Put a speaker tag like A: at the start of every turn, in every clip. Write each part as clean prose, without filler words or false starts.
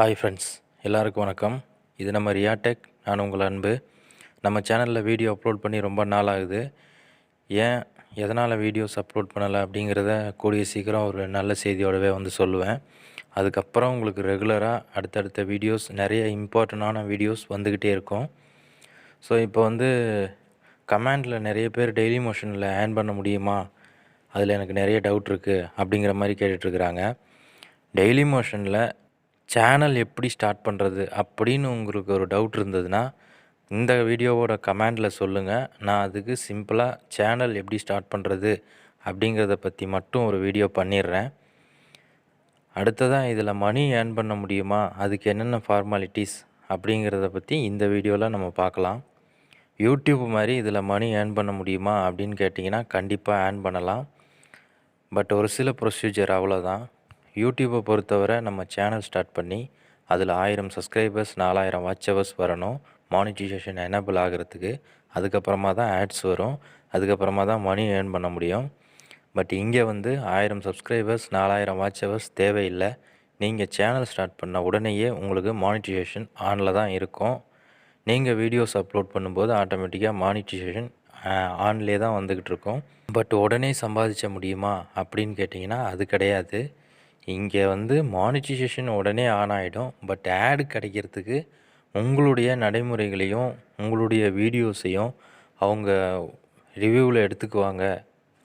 A: Hi friends, எல்லாருக்கும் வணக்கம். இது நம்ம ரியா டெக். நான் உங்கள் அன்பு. நம்ம சேனலில் வீடியோ அப்லோட் பண்ணி ரொம்ப நாள் ஆகுது. ஏன் எதனால் வீடியோஸ் அப்லோட் பண்ணலை அப்படிங்கிறத கூடிய சீக்கிரம் ஒரு நல்ல செய்தியோடவே வந்து சொல்லுவேன். அதுக்கப்புறம் உங்களுக்கு ரெகுலராக அடுத்தடுத்த வீடியோஸ் நிறைய இம்பார்ட்டண்டான வீடியோஸ் வந்துக்கிட்டே இருக்கும். ஸோ இப்போ வந்து கமெண்டில் நிறைய பேர் டெய்லி மோஷனில் ஏர்ன் பண்ண முடியுமா, அதில் எனக்கு நிறைய டவுட் இருக்குது அப்படிங்கிற மாதிரி கேட்டுட்ருக்குறாங்க. டெய்லி மோஷனில் சேனல் எப்படி ஸ்டார்ட் பண்ணுறது அப்படின்னு உங்களுக்கு ஒரு டவுட் இருந்ததுன்னா இந்த வீடியோவோட கமெண்டில் சொல்லுங்கள். நான் அதுக்கு சிம்பிளாக சேனல் எப்படி ஸ்டார்ட் பண்ணுறது அப்படிங்கிறத பற்றி மட்டும் ஒரு வீடியோ பண்ணிடுறேன். அடுத்ததாக இதில் மணி ஏர்ன் பண்ண முடியுமா, அதுக்கு என்னென்ன ஃபார்மாலிட்டிஸ் அப்படிங்கிறத பற்றி இந்த வீடியோவில் நம்ம பார்க்கலாம். யூடியூப் மாதிரி இதில் மணி ஏர்ன் பண்ண முடியுமா அப்படின்னு கேட்டிங்கன்னா கண்டிப்பாக ஏர்ன் பண்ணலாம். பட் ஒரு சில ப்ரொசீஜர் அவ்வளோதான். யூடியூப்பை பொறுத்தவரை நம்ம சேனல் ஸ்டார்ட் பண்ணி அதில் 1000 சப்ஸ்கிரைபர்ஸ் 4000 வாட்ச் ஹவர்ஸ் வரணும் மானிட்டைசேஷன் எனேபிள் ஆகிறதுக்கு. அதுக்கப்புறமா தான் ஆட்ஸ் வரும். அதுக்கப்புறமா தான் மணி ஏர்ன் பண்ண முடியும். பட் இங்கே வந்து 1000 சப்ஸ்கிரைபர்ஸ் 4000 வாட்ச் ஹவர்ஸ் தேவையில்லை. நீங்கள் சேனல் ஸ்டார்ட் பண்ண உடனேயே உங்களுக்கு மானிட்டைசேஷன் ஆனில் தான் இருக்கும். நீங்கள் வீடியோஸ் அப்லோட் பண்ணும்போது ஆட்டோமேட்டிக்காக மானிட்டைசேஷன் ஆன்லேயே தான் வந்துக்கிட்டு இருக்கும். பட் உடனே சம்பாதிச்ச முடியுமா அப்படின்னு கேட்டிங்கன்னா அது கிடையாது. இங்கே வந்து மானிட்டைசேஷன் உடனே ஆன் ஆகிடும். பட் ஆடு கிடைக்கிறதுக்கு உங்களுடைய நடைமுறைகளையும் உங்களுடைய வீடியோஸையும் அவங்க ரிவ்யூவில் எடுத்துக்குவாங்க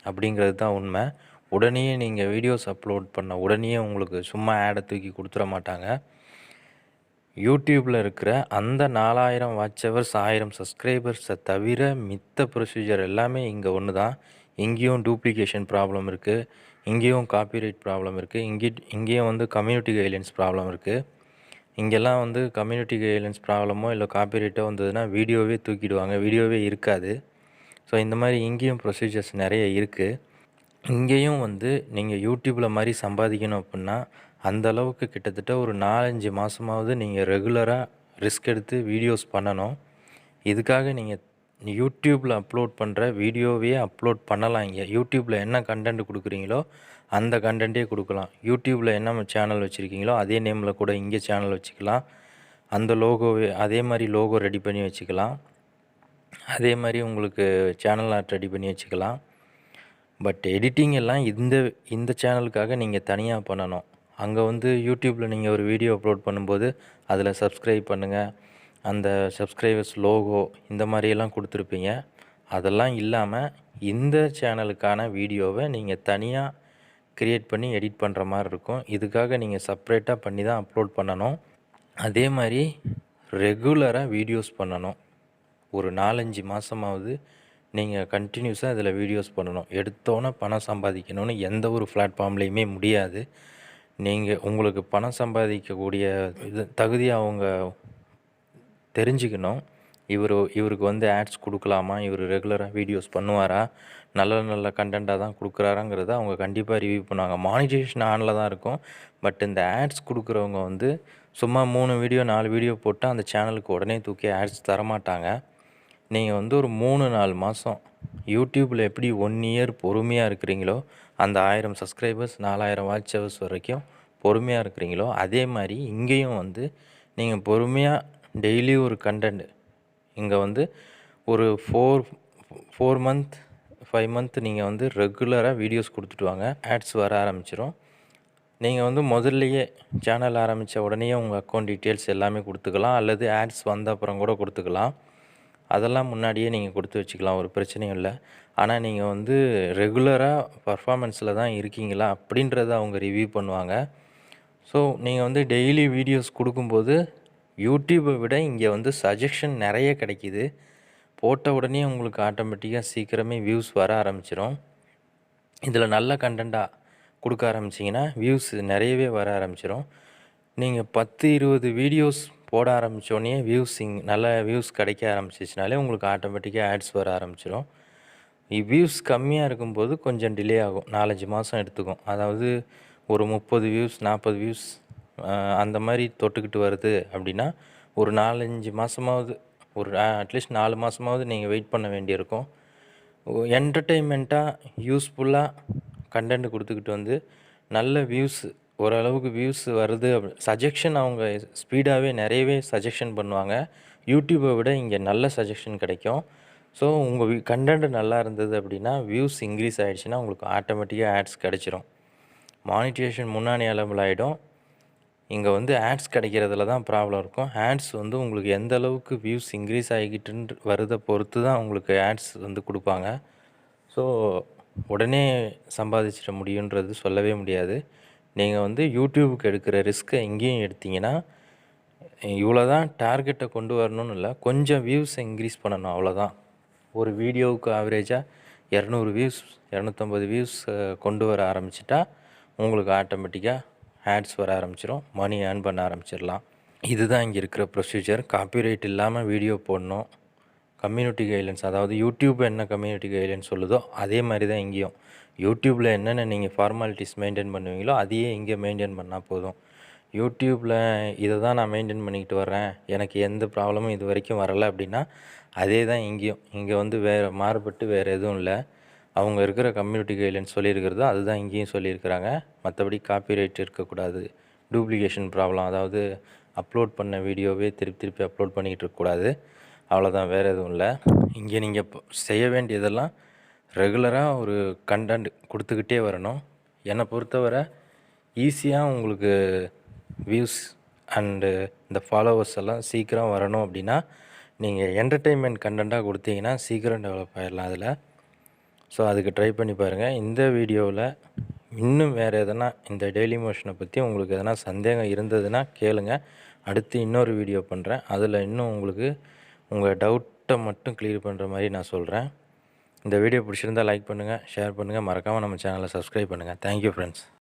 A: அப்படிங்கிறது தான் உண்மை. உடனே நீங்கள் வீடியோஸ் அப்லோட் பண்ண உடனே உங்களுக்கு சும்மா ஆடை தூக்கி கொடுத்துட மாட்டாங்க. யூடியூப்பில் இருக்கிற அந்த 4000 வாட்ச் ஹவர்ஸ் 1000 சப்ஸ்கிரைபர்ஸை தவிர மித்த ப்ரொசீஜர் எல்லாமே இங்கே ஒன்று தான். இங்கேயும் டூப்ளிகேஷன் ப்ராப்ளம் இருக்குது, இங்கேயும் காப்பிரைட் ப்ராப்ளம் இருக்குது, இங்கேயும் வந்து கம்யூனிட்டி கைட்லைன்ஸ் ப்ராப்ளம் இருக்குது. இங்கெல்லாம் வந்து கம்யூனிட்டி கைட்லைன்ஸ் ப்ராப்ளமோ இல்லை காப்பிரைட்டோ வந்ததுன்னா வீடியோவே தூக்கிடுவாங்க, வீடியோவே இருக்காது. ஸோ இந்த மாதிரி இங்கேயும் ப்ரொசீஜர்ஸ் நிறைய இருக்குது. இங்கேயும் வந்து நீங்கள் யூடியூப்பில் மாதிரி சம்பாதிக்கணும் அப்படின்னா அந்த அளவுக்கு கிட்டத்தட்ட ஒரு 4-5 மாதமாவது நீங்கள் ரெகுலராக ரிஸ்க் எடுத்து வீடியோஸ் பண்ணணும். இதுக்காக நீங்கள் யூடியூப்பில் அப்லோட் பண்ணுற வீடியோவே அப்லோட் பண்ணலாம். இங்கே யூடியூப்பில் என்ன கண்டென்ட் கொடுக்குறீங்களோ அந்த கண்டென்ட்டே கொடுக்கலாம். யூடியூப்பில் என்ன சேனல் வச்சுருக்கீங்களோ அதே நேமில் கூட இங்கே சேனல் வச்சுக்கலாம். அந்த லோகோவே அதே மாதிரி லோகோ ரெடி பண்ணி வச்சுக்கலாம். அதே மாதிரி உங்களுக்கு சேனல் ஆர்ட் ரெடி பண்ணி வச்சுக்கலாம். பட் எடிட்டிங் எல்லாம் இந்த சேனலுக்காக நீங்கள் தனியாக பண்ணணும். அங்கே வந்து யூடியூப்பில் நீங்கள் ஒரு வீடியோ அப்லோட் பண்ணும்போது அதில் சப்ஸ்கிரைப் பண்ணுங்கள், அந்த சப்ஸ்கிரைபர்ஸ் லோகோ இந்த மாதிரியெல்லாம் கொடுத்துருப்பீங்க. அதெல்லாம் இல்லாமல் இந்த சேனலுக்கான வீடியோவை நீங்கள் தனியாக க்ரியேட் பண்ணி எடிட் பண்ணுற மாதிரி இருக்கும். இதுக்காக நீங்கள் செப்ரேட்டாக பண்ணி தான் அப்லோட் பண்ணணும். அதே மாதிரி ரெகுலராக வீடியோஸ் பண்ணணும். ஒரு 4-5 மாதமாவது நீங்கள் கண்டினியூஸாக இதில் வீடியோஸ் பண்ணணும். எடுத்தோன்னே பணம் சம்பாதிக்கணும்னு எந்த ஒரு பிளாட்ஃபார்ம்லேயுமே முடியாது. நீங்கள் உங்களுக்கு பணம் சம்பாதிக்கக்கூடிய தகுதியை அவங்க தெரிஞ்சுக்கணும். இவருக்கு வந்து ஆட்ஸ் கொடுக்கலாமா, இவர் ரெகுலராக வீடியோஸ் பண்ணுவாரா, நல்ல கண்டென்ட்டாக தான் கொடுக்குறாராங்கிறத அவங்க கண்டிப்பாக ரிவ்யூ பண்ணுவாங்க. மானிட்டைசேஷன் ஆனில் தான் இருக்கும். பட் இந்த ஆட்ஸ் கொடுக்குறவங்க வந்து சும்மா 3 வீடியோ 4 வீடியோ போட்டால் அந்த சேனலுக்கு உடனே தூக்கி ஆட்ஸ் தரமாட்டாங்க. நீங்கள் வந்து ஒரு 3-4 மாதம் யூடியூப்பில் எப்படி 1 இயர் பொறுமையாக இருக்கிறீங்களோ, அந்த 1000 சப்ஸ்கிரைபர்ஸ் 4000 வாட்ச் ஹவர்ஸ் வரைக்கும் பொறுமையாக இருக்கிறீங்களோ, அதே மாதிரி இங்கேயும் வந்து நீங்கள் பொறுமையாக டெய்லி ஒரு கண்டென்ட் இங்கே வந்து ஒரு 4 மந்த் 5 மந்த் நீங்கள் வந்து ரெகுலராக வீடியோஸ் கொடுத்துட்டு வாங்க. ஆட்ஸ் வர ஆரம்பிச்சிடும். நீங்கள் வந்து முதல்லையே சேனல் ஆரம்பித்த உடனே உங்கள் அக்கௌண்ட் டீட்டெயில்ஸ் எல்லாமே கொடுத்துக்கலாம், அல்லது ஆட்ஸ் வந்த அப்புறம் கூட கொடுத்துக்கலாம். அதெல்லாம் முன்னாடியே நீங்கள் கொடுத்து வச்சுக்கலாம், ஒரு பிரச்சனையும் இல்லை. ஆனால் நீங்கள் வந்து ரெகுலராக பர்ஃபார்மன்ஸில் தான் இருக்கீங்களா அப்படின்றத அவங்க ரிவ்யூ பண்ணுவாங்க. ஸோ நீங்கள் வந்து டெய்லி வீடியோஸ் கொடுக்கும்போது யூடியூப்பை விட இங்கே வந்து சஜஷன் நிறைய கிடைக்கிது. போட்ட உடனே உங்களுக்கு ஆட்டோமேட்டிக்காக சீக்கிரமே வியூஸ் வர ஆரம்பிச்சிடும். இதில் நல்ல கண்டென்ட்டாக கொடுக்க ஆரம்பிச்சிங்கன்னா வியூஸ் நிறையவே வர ஆரம்பிச்சிடும். நீங்கள் 10-20 வீடியோஸ் போட ஆரம்பித்தோடனே நல்ல வியூஸ் கிடைக்க ஆரம்பிச்சிச்சுனாலே உங்களுக்கு ஆட்டோமேட்டிக்காக ஆட்ஸ் வர ஆரம்பிச்சிடும். வியூஸ் கம்மியாக இருக்கும்போது கொஞ்சம் டிலே ஆகும், 4-5 மாதம் எடுத்துக்கும். அதாவது ஒரு 30 வியூஸ் 40 வியூஸ் அந்த மாதிரி தொட்டுக்கிட்டு வருது அப்படின்னா ஒரு 4-5 மாதமாவது, ஒரு அட்லீஸ்ட் 4 மாதமாவது நீங்கள் வெயிட் பண்ண வேண்டியிருக்கும். என்டர்டெயின்மெண்ட்டாக யூஸ்ஃபுல்லாக கண்டென்ட் கொடுத்துக்கிட்டு வந்து நல்ல வியூஸ் ஓரளவுக்கு வியூஸ் வருது சஜெக்ஷன் அவங்க ஸ்பீடாகவே நிறையவே சஜெக்ஷன் பண்ணுவாங்க. யூடியூப்பை விட இங்கே நல்ல சஜெக்ஷன் கிடைக்கும். ஸோ உங்கள் கண்டென்ட் நல்லா இருந்தது அப்படின்னா வியூஸ் இன்க்ரீஸ் ஆகிடுச்சுன்னா உங்களுக்கு ஆட்டோமேட்டிக்காக ஆட்ஸ் கிடச்சிரும். மானிட்டேஷன் முன்னாடி லெவல் ஆகிடும். இங்கே வந்து ஆட்ஸ் கிடைக்கிறதுல தான் ப்ராப்ளம் இருக்கும். ஆட்ஸ் வந்து உங்களுக்கு எந்த அளவுக்கு வியூஸ் இன்க்ரீஸ் ஆகிக்கிட்டு வருதை பொறுத்து தான் உங்களுக்கு ஆட்ஸ் வந்து கொடுப்பாங்க. ஸோ உடனே சம்பாதிச்சிட முடியுன்றது சொல்லவே முடியாது. நீங்கள் வந்து யூடியூபுக்கு எடுக்கிற ரிஸ்க்கை இங்கேயும் எடுத்தீங்கன்னா இவ்வளோ தான் டார்கெட்டை கொண்டு வரணும்னு இல்லை, கொஞ்சம் வியூஸை இன்க்ரீஸ் பண்ணணும், அவ்வளோதான். ஒரு வீடியோவுக்கு ஆவரேஜாக 200 வியூஸ் 250 வியூஸ் கொண்டு வர ஆரம்பிச்சிட்டா உங்களுக்கு ஆட்டோமேட்டிக்காக ஆட்ஸ் வர ஆரம்பிச்சிடும். மணி ஏர்ன் பண்ண ஆரம்பிச்சிடலாம். இதுதான் இங்கே இருக்கிற ப்ரொசீஜர். காப்பிரைட் இல்லாமல் வீடியோ போடணும். கம்யூனிட்டி கைட்லைன்ஸ், அதாவது யூடியூப் என்ன கம்யூனிட்டி கைட்லைன்ஸ் சொல்லுதோ அதே மாதிரி தான் இங்கேயும். யூடியூப்பில் என்னென்ன நீங்கள் ஃபார்மாலிட்டிஸ் மெயின்டைன் பண்ணுவீங்களோ அதையே இங்கே மெயின்டைன் பண்ணால் போதும். யூடியூப்பில் இதை தான் நான் மெயின்டைன் பண்ணிக்கிட்டு வர்றேன், எனக்கு எந்த ப்ராப்ளமும் இது வரைக்கும் வரலை அப்படின்னா அதே தான் இங்கேயும். இங்கே வந்து வேறு மாறுபட்டு வேறு எதுவும் இல்லை. அவங்க இருக்கிற கம்யூனிட்டி கைட்லைன்ஸ் சொல்லியிருக்கிறதோ அதுதான் இங்கேயும் சொல்லியிருக்கிறாங்க. மற்றபடி காப்பிரைட் இருக்கக்கூடாது, டூப்ளிகேஷன் ப்ராப்ளம், அதாவது அப்லோட் பண்ண வீடியோவே திருப்பி திருப்பி அப்லோட் பண்ணிக்கிட்டு இருக்கக்கூடாது, அவ்வளோதான், வேறு எதுவும் இல்லை. இங்கே நீங்கள் செய்ய வேண்டியதெல்லாம் ரெகுலராக ஒரு கண்டென்ட் கொடுத்துக்கிட்டே வரணும். என்னை பொறுத்தவரை ஈஸியாக உங்களுக்கு வியூஸ் அண்டு இந்த ஃபாலோவர்ஸ் எல்லாம் சீக்கிரம் வரணும் அப்படின்னா நீங்கள் என்டர்டெயின்மெண்ட் கண்டென்ட்டாக கொடுத்தீங்கன்னா சீக்கிரம் டெவலப் ஆகிடலாம் அதில். ஸோ அதுக்கு ட்ரை பண்ணி பாருங்கள். இந்த வீடியோவில் இன்னும் வேறு எதனா இந்த டெய்லி மோஷனை பற்றி உங்களுக்கு எதனா சந்தேகம் இருந்ததுன்னா கேளுங்க. அடுத்து இன்னொரு வீடியோ பண்ணுறேன், அதில் இன்னும் உங்களுக்கு உங்கள் டவுட்டை மட்டும் கிளியர் பண்ணுற மாதிரி நான் சொல்கிறேன். இந்த வீடியோ பிடிச்சிருந்தால் லைக் பண்ணுங்கள், ஷேர் பண்ணுங்கள், மறக்காமல் நம்ம சேனலை சப்ஸ்கிரைப் பண்ணுங்கள். Thank you friends.